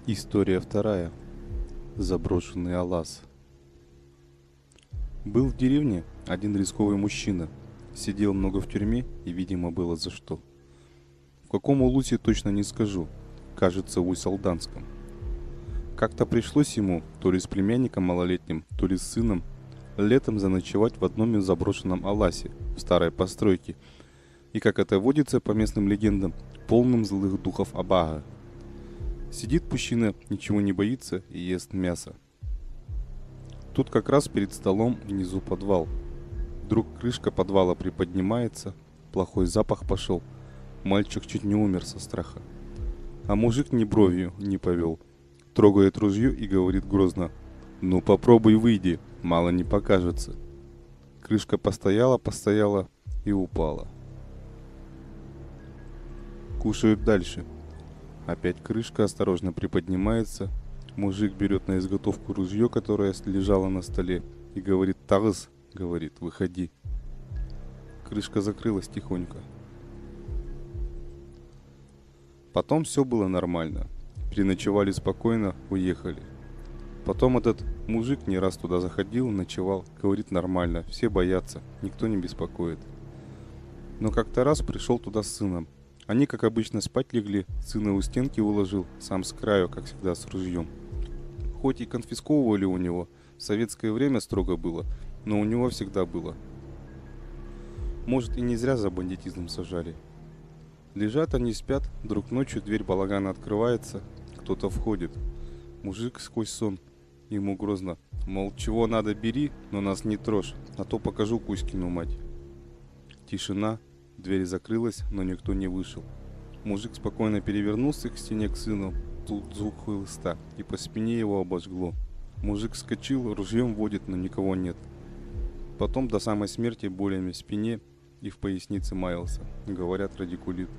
История вторая. Заброшенный Алаз. Был в деревне один рисковый мужчина. Сидел много в тюрьме и, видимо, было за что. В каком улусе точно не скажу. Кажется, в Усть-Алданском. Как-то пришлось ему, то ли с племянником малолетним, то ли с сыном, летом заночевать в одном из заброшенном Аласе, в старой постройке. И, как это водится по местным легендам, полным злых духов Абага. Сидит мужчина, ничего не боится и ест мясо. Тут как раз перед столом внизу подвал. Вдруг крышка подвала приподнимается, плохой запах пошел. Мальчик чуть не умер со страха. А мужик ни бровью не повел. Трогает ружье и говорит грозно: «Ну попробуй выйди, мало не покажется». Крышка постояла и упала. Кушают дальше. Опять крышка осторожно приподнимается. Мужик берет на изготовку ружье, которое лежало на столе, и говорит: «Тагыз», говорит, «выходи». Крышка закрылась тихонько. Потом все было нормально. Переночевали спокойно, уехали. Потом этот мужик не раз туда заходил, ночевал, говорит: нормально, все боятся, никто не беспокоит. Но как-то раз пришел туда с сыном. Они, как обычно, спать легли, сына у стенки уложил, сам с краю, как всегда, с ружьем. Хоть и конфисковывали у него, в советское время строго было, но у него всегда было. Может, и не зря за бандитизм сажали. Лежат они, спят, вдруг ночью дверь балагана открывается, кто-то входит. Мужик сквозь сон, ему грозно, мол, чего надо бери, но нас не трожь, а то покажу Кузькину мать. Тишина. Дверь закрылась, но никто не вышел. Мужик спокойно перевернулся к стене к сыну. Тут звук хлыста, и по спине его обожгло. Мужик вскочил, ружьем водит, но никого нет. Потом до самой смерти болями в спине и в пояснице маялся. Говорят, радикулит.